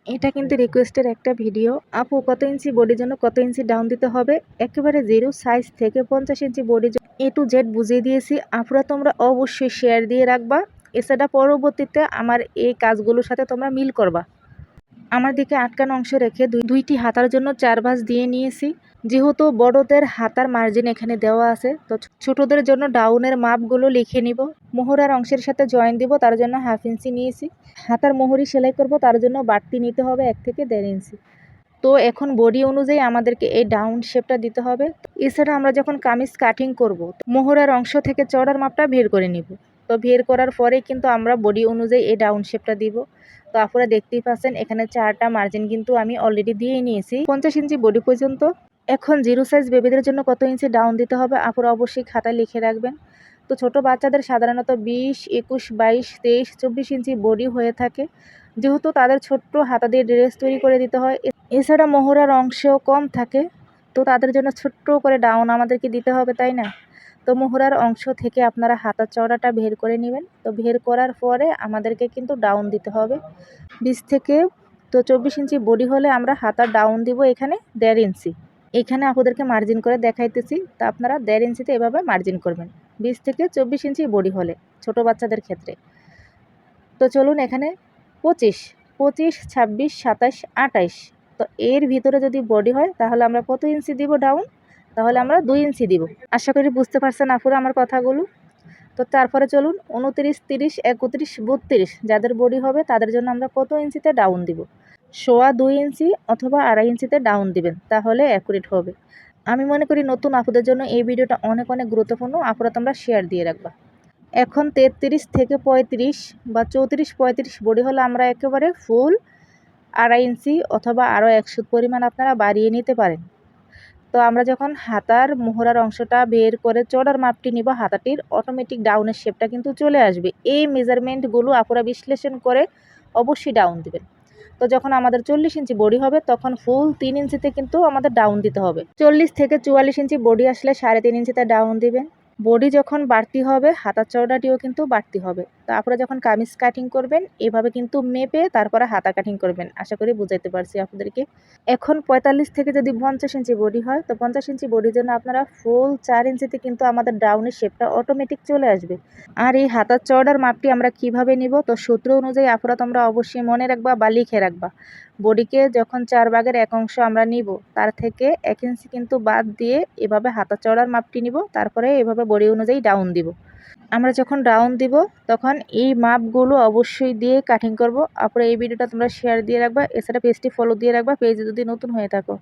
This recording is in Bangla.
এটা কিন্তু রিকোয়েস্টের একটা ভিডিও। আপু কত ইঞ্চি বডির জন্য কত ইঞ্চি ডাউন দিতে হবে, একেবারে জিরো সাইজ থেকে 50 ইঞ্চি বডি এ টু জেড বুঝিয়ে দিয়েছি। আপুরা তোমরা অবশ্যই শেয়ার দিয়ে রাখবা, এছাড়া পরবর্তীতে আমার এই কাজগুলোর সাথে তোমরা মিল করবা। আমার দিকে আটকানো অংশ রেখে দুইটি হাতার জন্য 4 ভাঁজ দিয়ে নিয়েছি। যেহেতু বড়দের হাতার মার্জিন এখানে দেওয়া আছে, তো ছোটদের জন্য ডাউনের মাপগুলো লিখে নিব। মোহরার অংশের সাথে জয়েন দিব, তার জন্য 1/2 ইঞ্চি নিয়েছি। হাতার মোহরি সেলাই করব, তার জন্য বাড়তি নিতে হবে 1 থেকে 1.5 ইঞ্চি। তো এখন বডি অনুযায়ী আমাদেরকে এই ডাউন শেপটা দিতে হবে। এছাড়া আমরা যখন কামিজ কাটিং করব, মোহরার অংশ থেকে চওড়ার মাপটা বের করে নিব। তো বের করার পরেই কিন্তু আমরা বডি অনুযায়ী এই ডাউন শেপটা দিব। তো আপনারা দেখতেই পাচ্ছেন এখানে 4টা মার্জিন কিন্তু আমি অলরেডি দিয়ে নিয়েছি 50 ইঞ্চি বডি পর্যন্ত। এখন জিরো সাইজ বেবিদের জন্য কত ইঞ্চি ডাউন দিতে হবে আপনারা অবশ্যই খাতায় লিখে রাখবেন। তো ছোট বাচ্চাদের সাধারণত 20, 21, 22, 23, 24 ইঞ্চি বডি হয়ে থাকে, যেহেতু তাদের ছোট্ট হাতা দিয়ে ড্রেস তৈরি করে দিতে হয়। এছাড়া মোহরার অংশও কম থাকে, তো তাদের জন্য ছোট্ট করে ডাউন আমাদেরকে দিতে হবে, তাই না? তো মোহরার অংশ থেকে আপনারা হাতার চওড়াটা বের করে নেবেন। তো বের করার পরে আমাদেরকে কিন্তু ডাউন দিতে হবে 20 থেকে। তো 24 ইঞ্চি বডি হলে আমরা হাতার ডাউন দিব এখানে 1.5 ইঞ্চি। এখানে আপনাদেরকে মার্জিন করে দেখাইতেছি, তা আপনারা 1.5 ইঞ্চিতে এভাবে মার্জিন করবেন 20 থেকে 24 ইঞ্চি বডি হলে ছোট বাচ্চাদের ক্ষেত্রে। তো চলুন এখানে 25, 25, 26, 27, 28। তো এর ভিতরে যদি বডি হয় তাহলে আমরা কত ইঞ্চি দিব ডাউন? তাহলে আমরা 2 ইঞ্চি দিব। আশা করি বুঝতে পারছেন আপুরা আমার কথাগুলো। তো তারপরে চলুন 29, 30, 31, 32 যাদের বডি হবে তাদের জন্য আমরা কত ইঞ্চিতে ডাউন দিব? 2.25 ইঞ্চি অথবা 2.5 ইঞ্চিতে ডাউন দিবেন, তাহলে অ্যাকুরেট হবে। আমি মনে করি নতুন আপুদের জন্য এই ভিডিওটা অনেক অনেক গুরুত্বপূর্ণ। আপুরা তোমরা শেয়ার দিয়ে রাখবা। এখন 33 থেকে 35 বা 34, 35 বডি হলে আমরা একেবারে ফুল 2.5 ইঞ্চি অথবা আরও 1 সুত পরিমাণ আপনারা বাড়িয়ে নিতে পারেন। তো আমরা যখন হাতার মোহরার অংশটা বের করে চওড়ার মাপটি নিব, হাতাটির অটোমেটিক ডাউনের শেপটা কিন্তু চলে আসবে। এই মেজারমেন্টগুলো আপুরা বিশ্লেষণ করে অবশ্যই ডাউন দিবেন। তো যখন আমাদের 40 ইঞ্চি বডি হবে তখন ফুল 3 ইঞ্চিতে কিন্তু আমাদের ডাউন দিতে হবে। 40 থেকে 44 ইঞ্চি বডি আসলে 3.5 ইঞ্চিতে ডাউন দিবেন। বডি যখন বাড়তি হবে হাতার চওড়াটিও কিন্তু বাড়তি হবে। তো আপনারা যখন কামিজ কাটিং করবেন এভাবে কিন্তু মেপে তারপরে হাতা কাটিং করবেন। আশা করি বুঝাইতে পারছি আপনাদেরকে। এখন 45 থেকে যদি 50 ইঞ্চি বডি হয়, তো 50 ইঞ্চি বডির জন্য আপনারা ফুল 4 ইঞ্চিতে কিন্তু আমাদের ডাউনের শেপটা অটোমেটিক চলে আসবে। আর এই হাতার চওড়ার মাপটি আমরা কিভাবে নিব? তো সূত্র অনুযায়ী আপনারা তোমরা অবশ্যই মনে রাখবা বা লিখে রাখবা। বডিকে যখন 4 ভাগের 1 অংশ আমরা নিব, তার থেকে 1 ইঞ্চি কিন্তু বাদ দিয়ে এভাবে হাতা চওড়ার মাপটি নিব, তারপরে এভাবে বডি অনুযায়ী ডাউন দিব। আমরা যখন ডাউন দিব তখন এই মাপগুলো অবশ্যই দিয়ে কাটিং করব। আপনারা এই ভিডিওটা তোমরা শেয়ার দিয়ে রাখবা, এছাড়া পেজটি ফলো দিয়ে রাখবা, পেজে যদি নতুন হয়ে থাকো।